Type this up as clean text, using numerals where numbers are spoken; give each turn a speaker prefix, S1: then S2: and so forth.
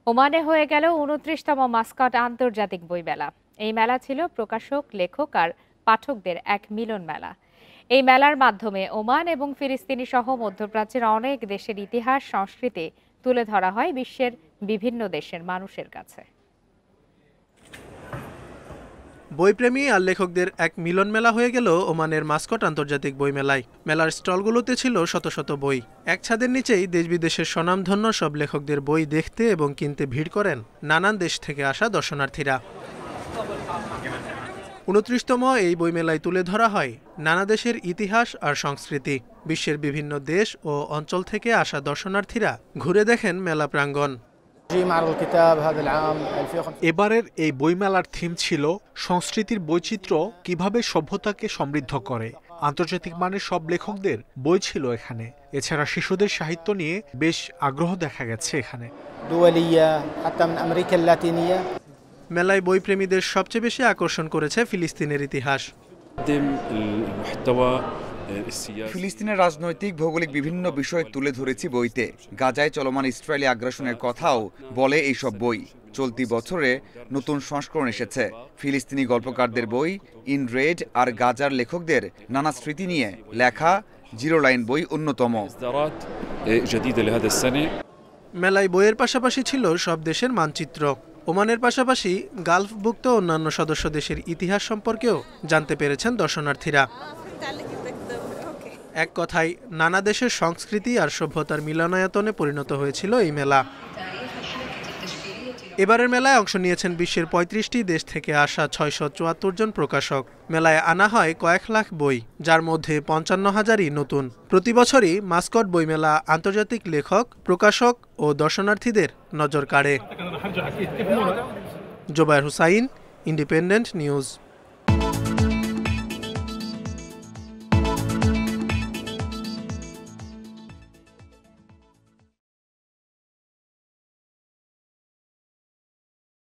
S1: ওমানে হয়ে গেল ২৯তম মাস্কট আন্তর্জাতিক বইমেলা। এই মেলা ছিল প্রকাশক, লেখক আর পাঠকদের এক মিলন মেলা। এই মেলার মাধ্যমে ওমান এবং ফিলিস্তিনি সহ মধ্যপ্রাচ্যের অনেক দেশের ইতিহাস, সংস্কৃতি তুলে ধরা হয় বিশ্বের বিভিন্ন দেশের মানুষের কাছে।
S2: বইপ্রেমী আর লেখকদের এক মিলন মেলা হয়ে গেল ওমানের মাস্কট আন্তর্জাতিক বই মেলায়। মেলার স্টলগুলোতে ছিল শত শত বই। এক ছাদের নিচেই দেশ বিদেশের স্বনামধন্য সব লেখকদের বই দেখতে এবং কিনতে ভিড় করেন নানান দেশ থেকে আসা দর্শনার্থীরা। ২৯তম এই বইমেলায় তুলে ধরা হয় নানা দেশের ইতিহাস আর সংস্কৃতি। বিশ্বের বিভিন্ন দেশ ও অঞ্চল থেকে আসা দর্শনার্থীরা ঘুরে দেখেন মেলা প্রাঙ্গণ।
S3: এবারের এই বইমেলার থিম ছিল সংস্কৃতির বৈচিত্র্য কিভাবে সভ্যতাকে সমৃদ্ধ করে। আন্তর্জাতিক মানের সব লেখকদের বই ছিল এখানে। এছাড়া শিশুদের সাহিত্য নিয়ে বেশ আগ্রহ দেখা গেছে এখানে।
S2: মেলায় বইপ্রেমীদের সবচেয়ে বেশি আকর্ষণ করেছে ফিলিস্তিনের ইতিহাস।
S4: ফিলিস্তিনের রাজনৈতিক ভৌগোলিক বিভিন্ন বিষয় তুলে ধরেছি বইতে। গাজায় চলমান ইসরায়েলি আগ্রাসনের কথাও বলে এইসব বই। চলতি বছরে নতুন সংস্করণ এসেছে। ফিলিস্তিনি গল্পকারদের বই, ইন রেড আর গাজার লেখকদের নানা স্মৃতি নিয়ে লেখা জিরো লাইন বই অন্যতম।
S2: মেলায় বইয়ের পাশাপাশি ছিল সব দেশের মানচিত্র। ওমানের পাশাপাশি গালফভুক্ত অন্যান্য সদস্য দেশের ইতিহাস সম্পর্কেও জানতে পেরেছেন দর্শনার্থীরা। এক কথায় নানা দেশের সংস্কৃতি আর সভ্যতার মিলনায়তনে পরিণত হয়েছিল এই মেলা। এবারের মেলায় অংশ নিয়েছেন বিশ্বের ৩৫টি দেশ থেকে আসা ৬৭৪ জন প্রকাশক। মেলায় আনা হয় কয়েক লাখ বই, যার মধ্যে ৫৫,০০০ই নতুন। প্রতি বছরই মাস্কট বইমেলা আন্তর্জাতিক লেখক, প্রকাশক ও দর্শনার্থীদের নজর কাড়ে। Zubair Hussain, independent news.